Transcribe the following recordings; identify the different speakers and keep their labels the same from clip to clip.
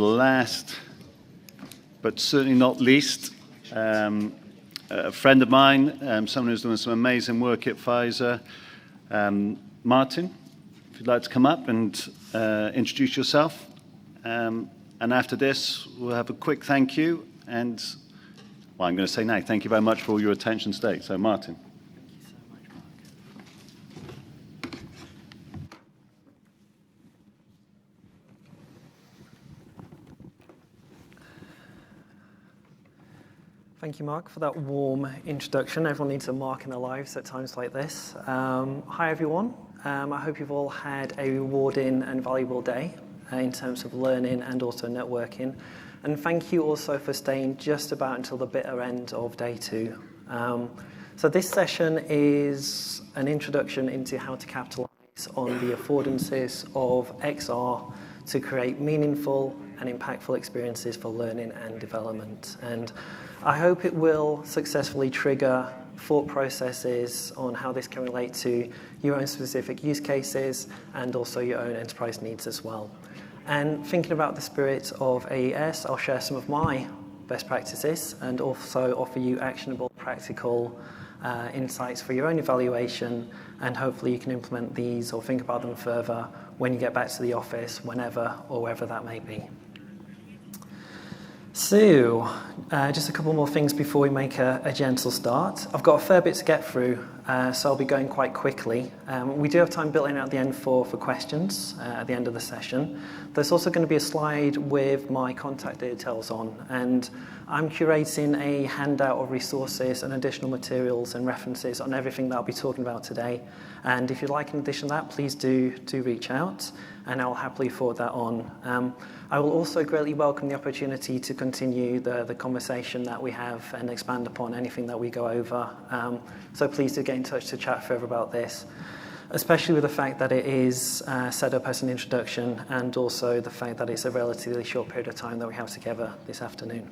Speaker 1: last, but certainly not least, a friend of mine, someone who's doing some amazing work at Pfizer. Martin, if you'd like to come up and introduce yourself. And after this, we'll have a quick thank you. And, well, I'm going to say now, thank you very much for all your attention today. So, Martin.
Speaker 2: Thank you, Mark, for that warm introduction. Everyone needs a Mark in their lives at times like this. Hi, everyone. I hope you've all had a rewarding and valuable day in terms of learning and also networking. And thank you also for staying just about until the bitter end of day 2. So this session is an introduction into how to capitalize on the affordances of XR to create meaningful and impactful experiences for learning and development. And I hope it will successfully trigger thought processes on how this can relate to your own specific use cases and also your own enterprise needs as well. And thinking about the spirit of AES, I'll share some of my best practices and also offer you actionable, practical insights for your own evaluation, and hopefully you can implement these or think about them further when you get back to the office, whenever or wherever that may be. So, just a couple more things before we make a gentle start. I've got a fair bit to get through, so I'll be going quite quickly. We do have time built in at the end for questions at the end of the session. There's also going to be a slide with my contact details on, and I'm curating a handout of resources and additional materials and references on everything that I'll be talking about today. And if you'd like in addition to that, please do reach out, and I'll happily forward that on. I will also greatly welcome the opportunity to continue the conversation that we have and expand upon anything that we go over. So please do get in touch to chat further about this, especially with the fact that it is set up as an introduction and also the fact that it's a relatively short period of time that we have together this afternoon.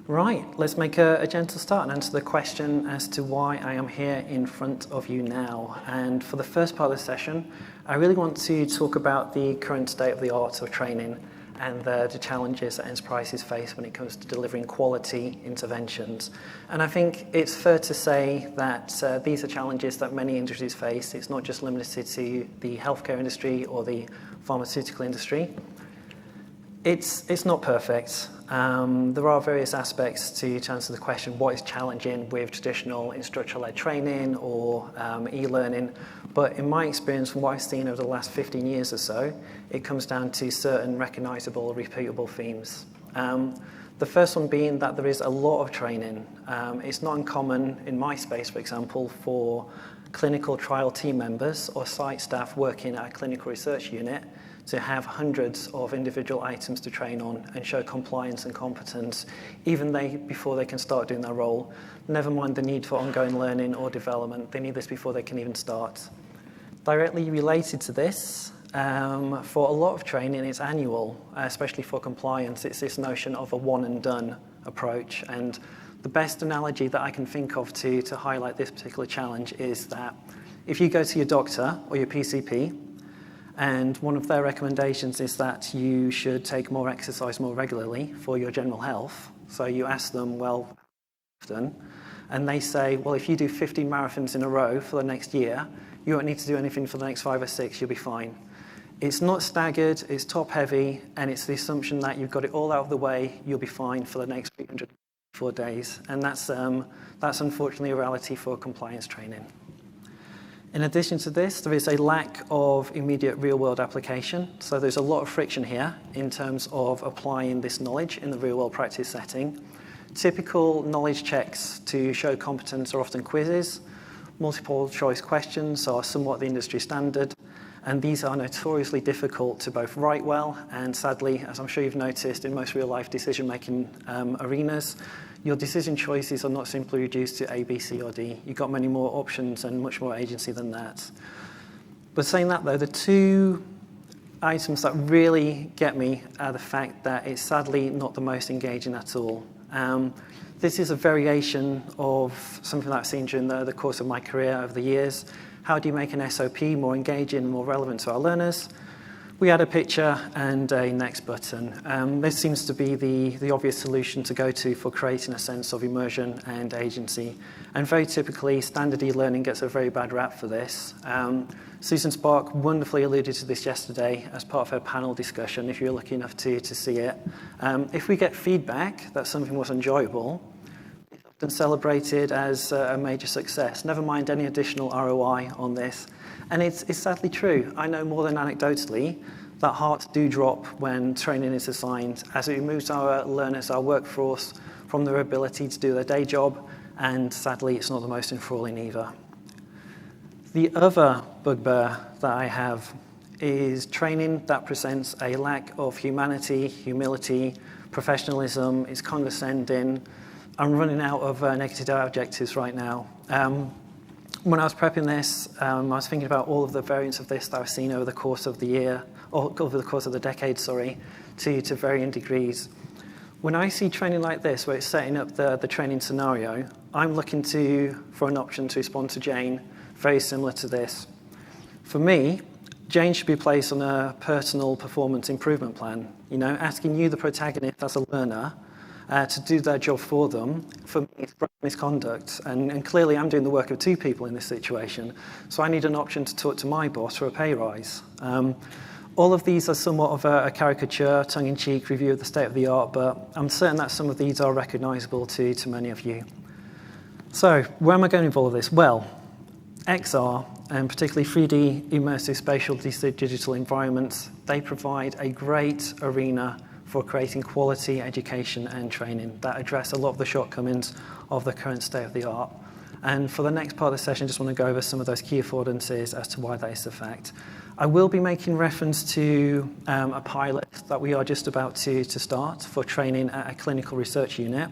Speaker 2: Right, let's make a gentle start and answer the question as to why I am here in front of you now. And for the first part of the session, I really want to talk about the current state of the art of training and the challenges that enterprises face when it comes to delivering quality interventions. And I think it's fair to say that these are challenges that many industries face. It's not just limited to the healthcare industry or the pharmaceutical industry. It's not perfect. There are various aspects to answer the question, what is challenging with traditional instructor-led training or e-learning? But in my experience, from what I've seen over the last 15 years or so, it comes down to certain recognizable, repeatable themes. The first one being that there is a lot of training. It's not uncommon in my space, for example, for clinical trial team members or site staff working at a clinical research unit to have hundreds of individual items to train on and show compliance and competence, even before they can start doing their role. Never mind the need for ongoing learning or development. They need this before they can even start. Directly related to this, for a lot of training, it's annual, especially for compliance. It's this notion of a one and done approach. And the best analogy that I can think of to highlight this particular challenge is that if you go to your doctor or your PCP, and one of their recommendations is that you should take more exercise more regularly for your general health. So you ask them, well, often, and they say, well, if you do 15 marathons in a row for the next year, you won't need to do anything for the next 5 or 6, you'll be fine. It's not staggered, it's top heavy, and it's the assumption that you've got it all out of the way, you'll be fine for the next 304 days. And that's unfortunately a reality for compliance training. In addition to this, there is a lack of immediate real-world application. So there's a lot of friction here in terms of applying this knowledge in the real-world practice setting. Typical knowledge checks to show competence are often quizzes. Multiple choice questions are somewhat the industry standard. And these are notoriously difficult to both write well and, sadly, as I'm sure you've noticed in most real-life decision-making arenas, your decision choices are not simply reduced to A, B, C, or D. You've got many more options and much more agency than that. But saying that, though, the two items that really get me are the fact that it's sadly not the most engaging at all. This is a variation of something that I've seen during the course of my career over the years. How do you make an SOP more engaging and more relevant to our learners? We add a picture and a next button. This seems to be the obvious solution to go to for creating a sense of immersion and agency. And very typically, standard e-learning gets a very bad rap for this. Susan Spark wonderfully alluded to this yesterday as part of her panel discussion, if you're lucky enough to see it. If we get feedback that something was enjoyable, it's often celebrated as a major success, never mind any additional ROI on this. And it's sadly true. I know more than anecdotally that hearts do drop when training is assigned, as it removes our learners, our workforce, from their ability to do their day job, and sadly it's not the most enthralling either. The other bugbear that I have is training that presents a lack of humanity, humility, professionalism, it's condescending. I'm running out of negative adjectives right now. When I was prepping this, I was thinking about all of the variants of this that I've seen over the course of the year, or over the course of the decade, to varying degrees. When I see training like this, where it's setting up the training scenario, I'm looking for an option to respond to Jane, very similar to this. For me, Jane should be placed on a personal performance improvement plan, asking you, the protagonist, as a learner, to do their job for them. For me, it's misconduct, and clearly I'm doing the work of two people in this situation, so I need an option to talk to my boss for a pay rise. All of these are somewhat of a caricature, tongue-in-cheek review of the state of the art, but I'm certain that some of these are recognisable to many of you. So, where am I going with all of this? Well, XR, and particularly 3D immersive spatial digital environments, they provide a great arena for creating quality education and training that address a lot of the shortcomings of the current state of the art. And for the next part of the session, I just want to go over some of those key affordances as to why that is the fact. I will be making reference to a pilot that we are just about to start for training at a clinical research unit.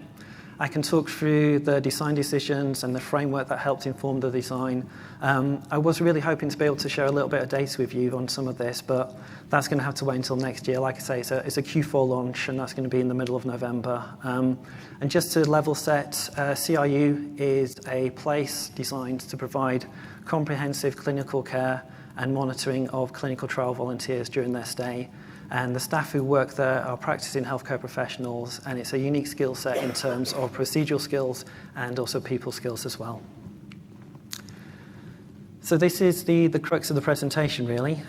Speaker 2: I can talk through the design decisions and the framework that helped inform the design. I was really hoping to be able to share a little bit of data with you on some of this, but that's going to have to wait until next year. Like I say, it's a Q4 launch, and that's going to be in the middle of November. And just to level set, CRU is a place designed to provide comprehensive clinical care and monitoring of clinical trial volunteers during their stay. And the staff who work there are practicing healthcare professionals, and it's a unique skill set in terms of procedural skills and also people skills as well. So this is the crux of the presentation, really.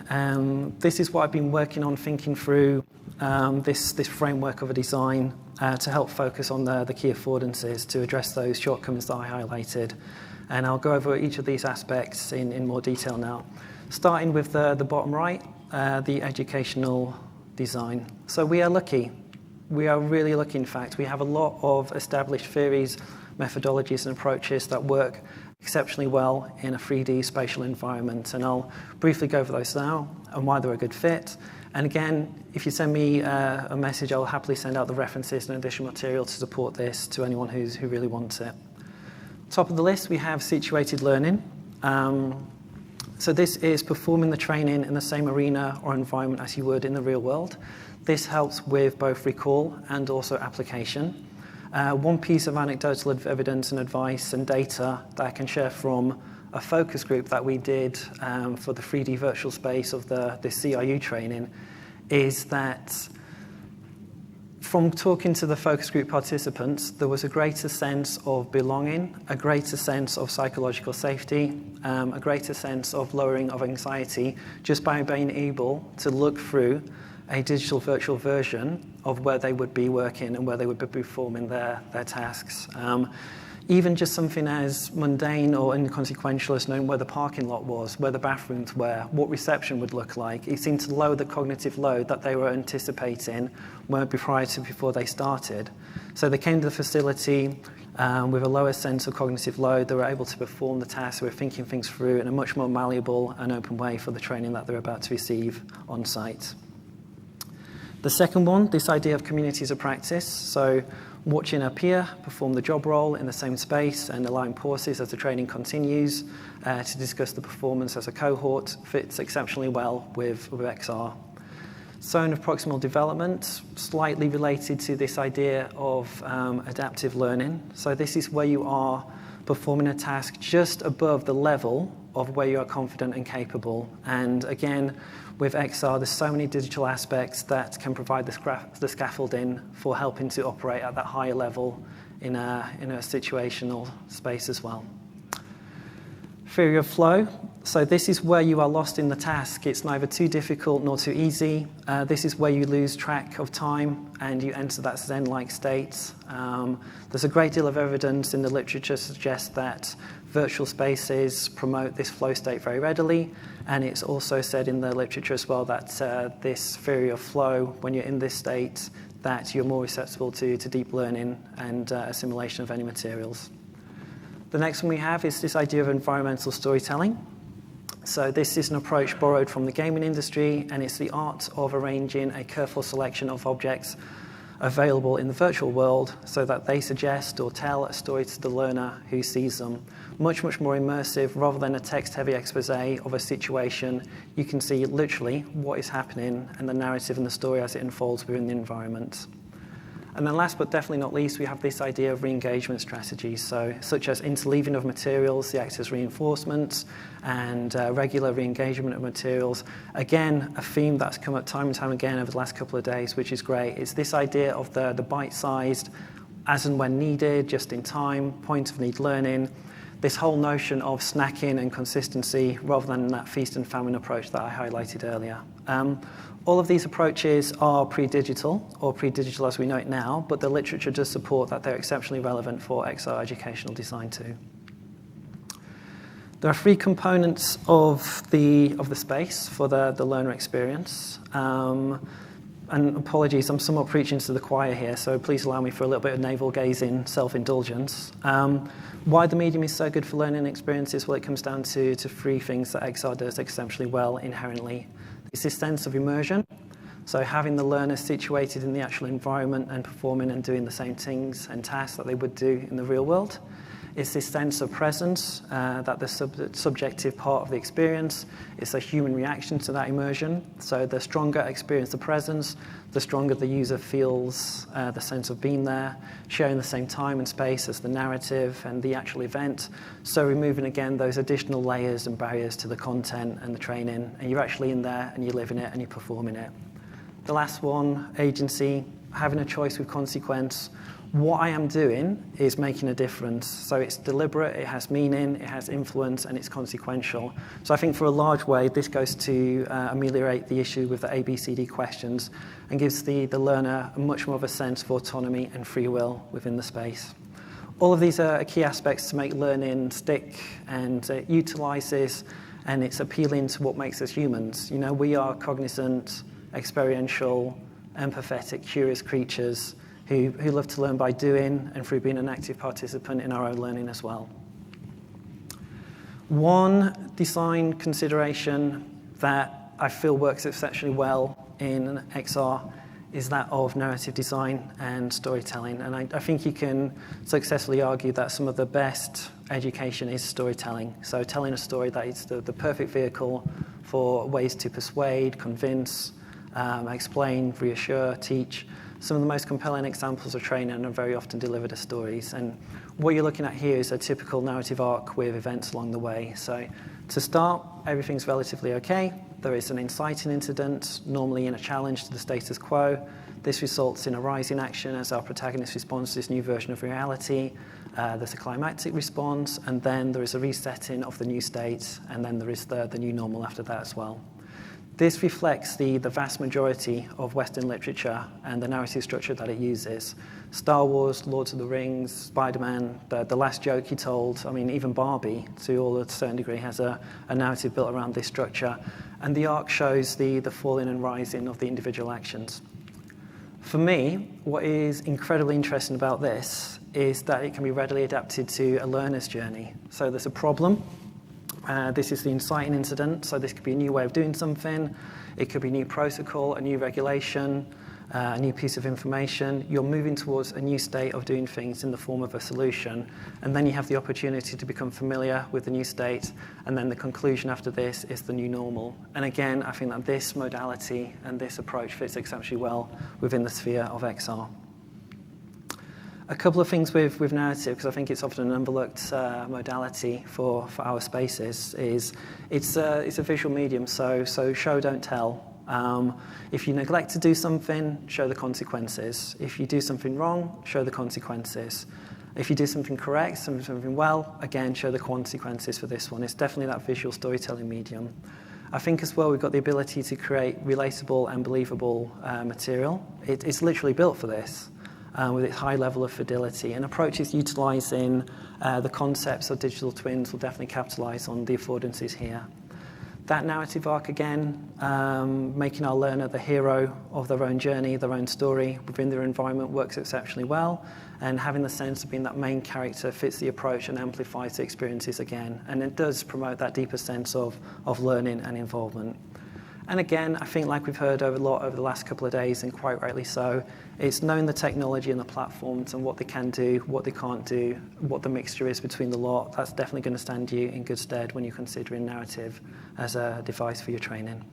Speaker 2: This is what I've been working on, thinking through this framework of a design to help focus on the key affordances to address those shortcomings that I highlighted. And I'll go over each of these aspects in more detail now. Starting with the bottom right, the educational design. So we are lucky. We are really lucky, in fact. We have a lot of established theories, methodologies, and approaches that work exceptionally well in a 3D spatial environment. And I'll briefly go over those now and why they're a good fit. And again, if you send me a message, I'll happily send out the references and additional material to support this to anyone who really wants it. Top of the list, we have situated learning. So this is performing the training in the same arena or environment as you would in the real world. This helps with both recall and also application. One piece of anecdotal evidence and advice and data that I can share from a focus group that we did for the 3D virtual space of the CRU training is that from talking to the focus group participants, there was a greater sense of belonging, a greater sense of psychological safety, a greater sense of lowering of anxiety just by being able to look through a digital virtual version of where they would be working and where they would be performing their tasks. Even just something as mundane or inconsequential as knowing where the parking lot was, where the bathrooms were, what reception would look like. It seemed to lower the cognitive load that they were anticipating before they started. So they came to the facility with a lower sense of cognitive load. They were able to perform the tasks. They were thinking things through in a much more malleable and open way for the training that they're about to receive on site. The second one, this idea of communities of practice. So watching a peer perform the job role in the same space and allowing pauses as the training continues to discuss the performance as a cohort fits exceptionally well with XR. Zone of proximal development, slightly related to this idea of adaptive learning. So this is where you are performing a task just above the level of where you are confident and capable. And again, with XR, there's so many digital aspects that can provide the scaffolding for helping to operate at that higher level in a situational space as well. Theory of flow. So this is where you are lost in the task. It's neither too difficult nor too easy. This is where you lose track of time and you enter that Zen-like state. There's a great deal of evidence in the literature to suggest that virtual spaces promote this flow state very readily. And it's also said in the literature as well that this theory of flow, when you're in this state, that you're more susceptible to deep learning and assimilation of any materials. The next one we have is this idea of environmental storytelling. So this is an approach borrowed from the gaming industry, and it's the art of arranging a careful selection of objects available in the virtual world so that they suggest or tell a story to the learner who sees them. Much, much more immersive. Rather than a text-heavy expose of a situation, you can see literally what is happening and the narrative and the story as it unfolds within the environment. And then last but definitely not least, we have this idea of re-engagement strategies, such as interleaving of materials, the act as reinforcement, and regular re-engagement of materials. Again, a theme that's come up time and time again over the last couple of days, which is great. It's this idea of the bite-sized, as and when needed, just in time, point of need learning, this whole notion of snacking and consistency rather than that feast and famine approach that I highlighted earlier. All of these approaches are pre-digital, or pre-digital as we know it now, but the literature does support that they're exceptionally relevant for XR educational design too. There are three components of the space for the learner experience. And apologies, I'm somewhat preaching to the choir here, so please allow me for a little bit of navel-gazing self-indulgence. Why the medium is so good for learning experiences? Well, it comes down to three things that XR does exceptionally well inherently. It's this sense of immersion, so having the learner situated in the actual environment and performing and doing the same things and tasks that they would do in the real world. It's this sense of presence, that the subjective part of the experience is a human reaction to that immersion. So the stronger experience the presence, the stronger the user feels the sense of being there, sharing the same time and space as the narrative and the actual event. So removing, again, those additional layers and barriers to the content and the training, and you're actually in there and you're living it and you're performing it. The last one, agency, having a choice with consequence. What I am doing is making a difference. So it's deliberate, it has meaning, it has influence, and it's consequential. So I think for a large way, this goes to ameliorate the issue with the ABCD questions and gives the learner much more of a sense of autonomy and free will within the space. All of these are key aspects to make learning stick, and it utilizes and it's appealing to what makes us humans. You know, we are cognizant, experiential, empathetic, curious creatures who love to learn by doing and through being an active participant in our own learning as well. One design consideration that I feel works exceptionally well in XR is that of narrative design and storytelling. And I think you can successfully argue that some of the best education is storytelling. So telling a story that is the perfect vehicle for ways to persuade, convince, explain, reassure, teach. Some of the most compelling examples of training are very often delivered as stories. And what you're looking at here is a typical narrative arc with events along the way. So to start, everything's relatively okay. There is an inciting incident, normally in a challenge to the status quo. This results in a rising action as our protagonist responds to this new version of reality. There's a climactic response, and then there is a resetting of the new state, and then there is the new normal after that as well. This reflects the vast majority of Western literature and the narrative structure that it uses. Star Wars, Lord of the Rings, Spider-Man, the last joke he told, I mean, even Barbie, to a certain degree, has a narrative built around this structure. And the arc shows the falling and rising of the individual actions. For me, what is incredibly interesting about this is that it can be readily adapted to a learner's journey. So there's a problem. This is the inciting incident, so this could be a new way of doing something. It could be a new protocol, a new regulation, a new piece of information. You're moving towards a new state of doing things in the form of a solution, and then you have the opportunity to become familiar with the new state, and then the conclusion after this is the new normal. And again, I think that this modality and this approach fits exceptionally well within the sphere of XR. A couple of things with narrative, because I think it's often an overlooked modality for our spaces, is it's a visual medium, so show, don't tell. If you neglect to do something, show the consequences. If you do something wrong, show the consequences. If you do something correct, something well, again, show the consequences for this one. It's definitely that visual storytelling medium. I think as well we've got the ability to create relatable and believable material. It's literally built for this. With its high level of fidelity, and approaches utilising the concepts of digital twins will definitely capitalise on the affordances here. That narrative arc again, making our learner the hero of their own journey, their own story within their environment works exceptionally well, and having the sense of being that main character fits the approach and amplifies the experiences again, and it does promote that deeper sense of learning and involvement. And again, I think like we've heard a lot over the last couple of days, and quite rightly so, it's knowing the technology and the platforms and what they can do, what they can't do, what the mixture is between the lot. That's definitely going to stand you in good stead when you're considering narrative as a device for your training.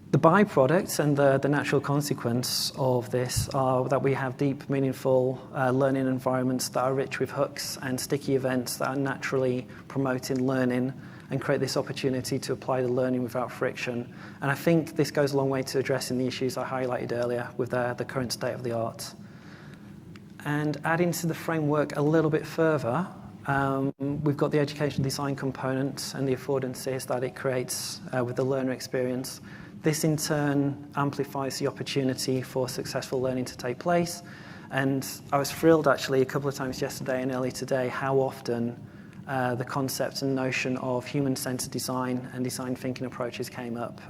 Speaker 2: The byproducts and the natural consequence of this are that we have deep, meaningful learning environments that are rich with hooks and sticky events that are naturally promoting learning and create this opportunity to apply the learning without friction. And I think this goes a long way to addressing the issues I highlighted earlier with the current state of the art. And adding to the framework a little bit further, we've got the education design component and the affordances that it creates with the learner experience. This in turn amplifies the opportunity for successful learning to take place. And I was thrilled actually a couple of times yesterday and early today how often the concept and notion of human-centered design and design thinking approaches came up.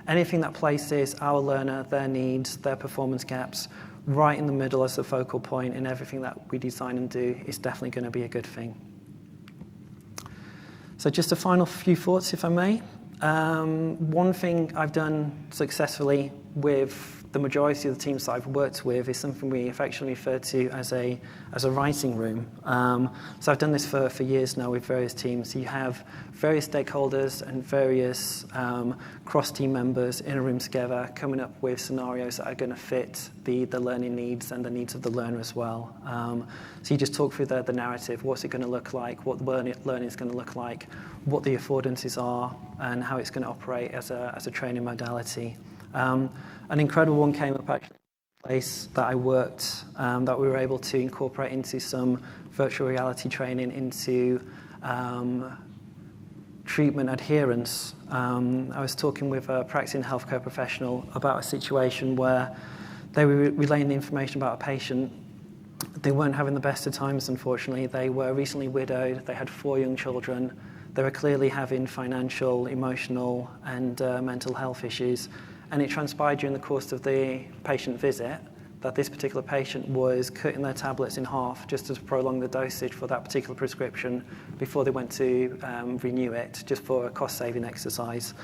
Speaker 2: Anything that places our learner, their needs, their performance gaps right in the middle as the focal point in everything that we design and do is definitely going to be a good thing. So just a final few thoughts, if I may. One thing I've done successfully with the majority of the teams that I've worked with is something we affectionately refer to as a writing room. So I've done this for years now with various teams. You have various stakeholders and various cross-team members in a room together coming up with scenarios that are going to fit the learning needs and the needs of the learner as well. So you just talk through the narrative, what's it going to look like, what the learning is going to look like, what the affordances are, and how it's going to operate as a training modality. An incredible one came up actually in a place that I worked that we were able to incorporate into some virtual reality training into treatment adherence. I was talking with a practicing healthcare professional about a situation where they were relaying the information about a patient. They weren't having the best of times, unfortunately. They were recently widowed. They had 4 young children. They were clearly having financial, emotional, and mental health issues. And it transpired during the course of the patient visit that this particular patient was cutting their tablets in half just to prolong the dosage for that particular prescription before they went to renew it, just for a cost-saving exercise.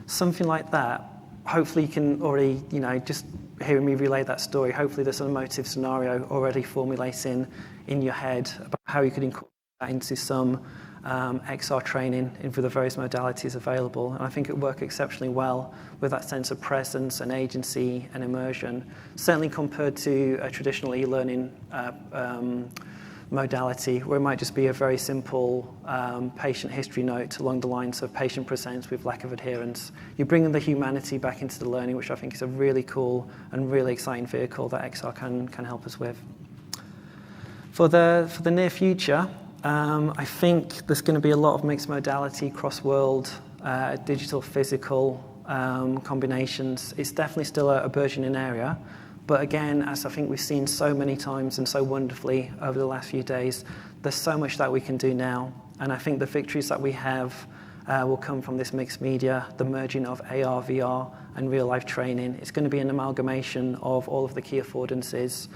Speaker 2: Something like that, hopefully you can already, just hearing me relay that story, hopefully there's an emotive scenario already formulating in your head about how you could incorporate that into some XR training for the various modalities available. And I think it would work exceptionally well with that sense of presence and agency and immersion, certainly compared to a traditional e-learning modality where it might just be a very simple patient history note along the lines of patient presents with lack of adherence. You're bringing the humanity back into the learning, which I think is a really cool and really exciting vehicle that XR can help us with. For the near future, I think there's going to be a lot of mixed modality, cross-world, digital, physical combinations. It's definitely still a burgeoning area. But again, as I think we've seen so many times and so wonderfully over the last few days, there's so much that we can do now. And I think the victories that we have will come from this mixed media, the merging of AR, VR, and real-life training. It's going to be an amalgamation of all of the key affordances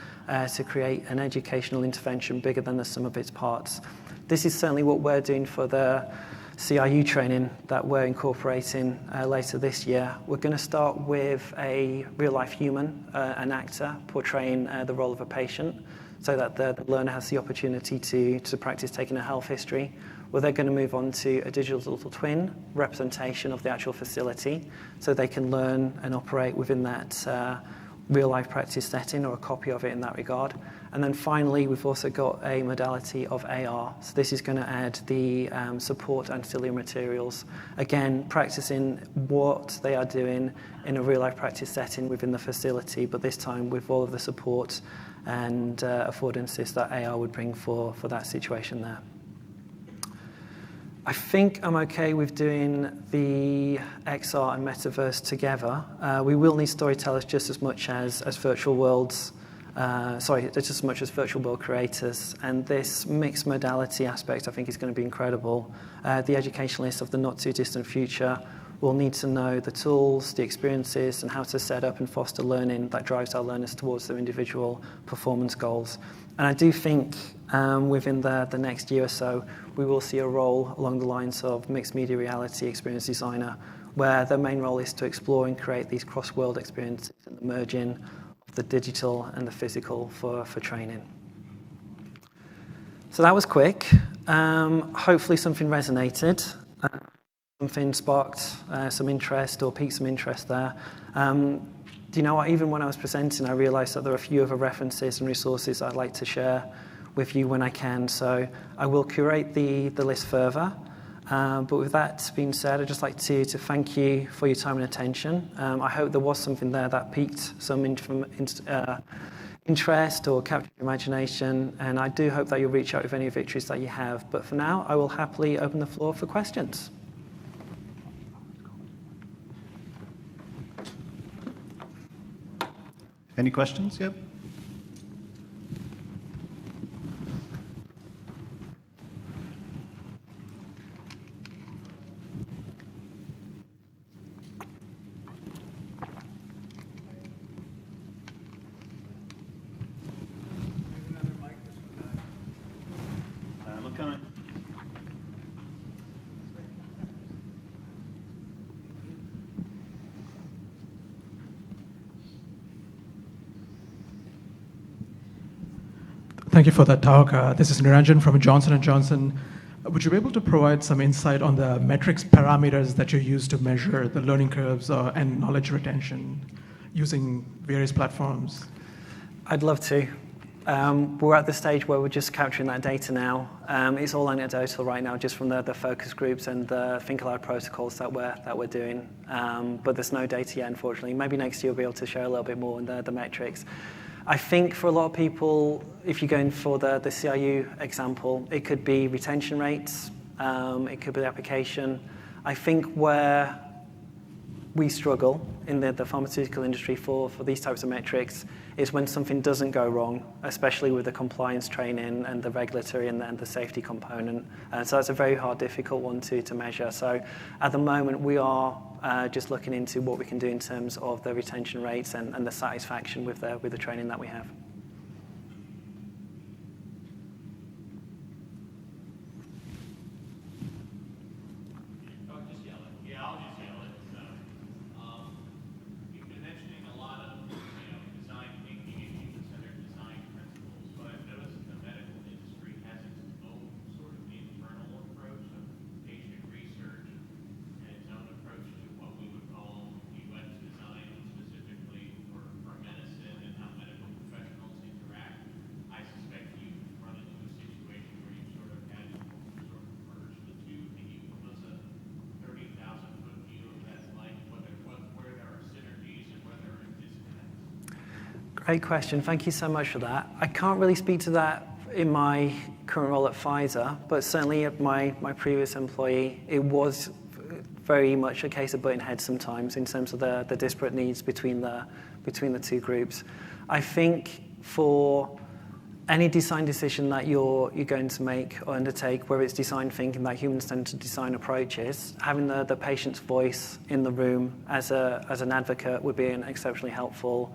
Speaker 2: to create an educational intervention bigger than the sum of its parts. This is certainly what we're doing for the CIU training that we're incorporating later this year. We're going to start with a real-life human, an actor, portraying the role of a patient so that the learner has the opportunity to practice taking a health history. Well, they're going to move on to a digital twin representation of the actual facility so they can learn and operate within that real-life practice setting or a copy of it in that regard. And then finally, we've also got a modality of AR. So this is going to add the support ancillary materials. Again, practicing what they are doing in a real-life practice setting within the facility, but this time with all of the support and affordances that AR would bring for that situation there. I think I'm okay with doing the XR and Metaverse together. We will need storytellers just as much as virtual worlds, just as much as virtual world creators. And this mixed modality aspect, I think, is going to be incredible. The educationalists of the not too distant future will need to know the tools, the experiences, and how to set up and foster learning that drives our learners towards their individual performance goals. And I do think within the next year or so, we will see a role along the lines of mixed media reality experience designer, where their main role is to explore and create these cross-world experiences and the merging of the digital and the physical for training. So that was quick. Hopefully something resonated. Something sparked some interest or piqued some interest there. Do you know what? Even when I was presenting, I realized that there are a few other references and resources I'd like to share with you when I can. So I will curate the list further. But with that being said, I'd just like to thank you for your time and attention. I hope there was something there that piqued some interest or captured your imagination. And I do hope that you'll reach out with any victories that you have. But for now, I will happily open the floor for questions.
Speaker 1: Any questions? Yep. Look coming.
Speaker 3: Thank you for that talk. This is Niranjan from Johnson & Johnson. Would you be able to provide some insight on the metrics parameters that you use to measure the learning curves and knowledge retention using various platforms?
Speaker 2: I'd love to. We're at the stage where we're just capturing that data now. It's all anecdotal right now, just from the focus groups and the Think Aloud protocols that we're doing. But there's no data yet, unfortunately. Maybe next year we'll be able to share a little bit more on the metrics. I think for a lot of people, if you're going for the CIU example, it could be retention rates, it could be the application. I think where we struggle in the pharmaceutical industry for these types of metrics is when something doesn't go wrong, especially with the compliance training and the regulatory and the safety component. So that's a very hard, difficult one to measure. So at the moment, we are just looking into what we can do in terms of the retention rates and the satisfaction with the training that we have. Great question. Thank you so much for that. I can't really speak to that in my current role at Pfizer, but certainly at my previous employee, it was very much a case of butting heads sometimes in terms of the disparate needs between the two groups. I think for any design decision that you're going to make or undertake, whether it's design thinking, that human-centered design approach is, having the patient's voice in the room as an advocate would be an exceptionally helpful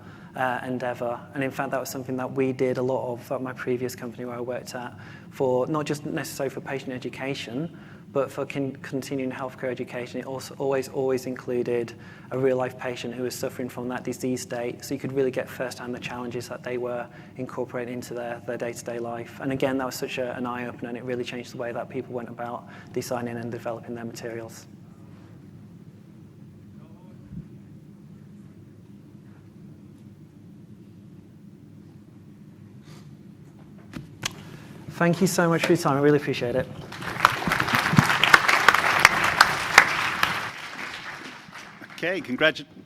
Speaker 2: endeavor. And in fact, that was something that we did a lot of at my previous company where I worked at, for not just necessarily for patient education, but for continuing healthcare education. It also always included a real-life patient who was suffering from that disease state, so you could really get firsthand the challenges that they were incorporating into their day-to-day life. And again, that was such an eye-opener, and it really changed the way that people went about designing and developing their materials. Thank you so much for your time. I really appreciate it.
Speaker 1: Okay, congratulations.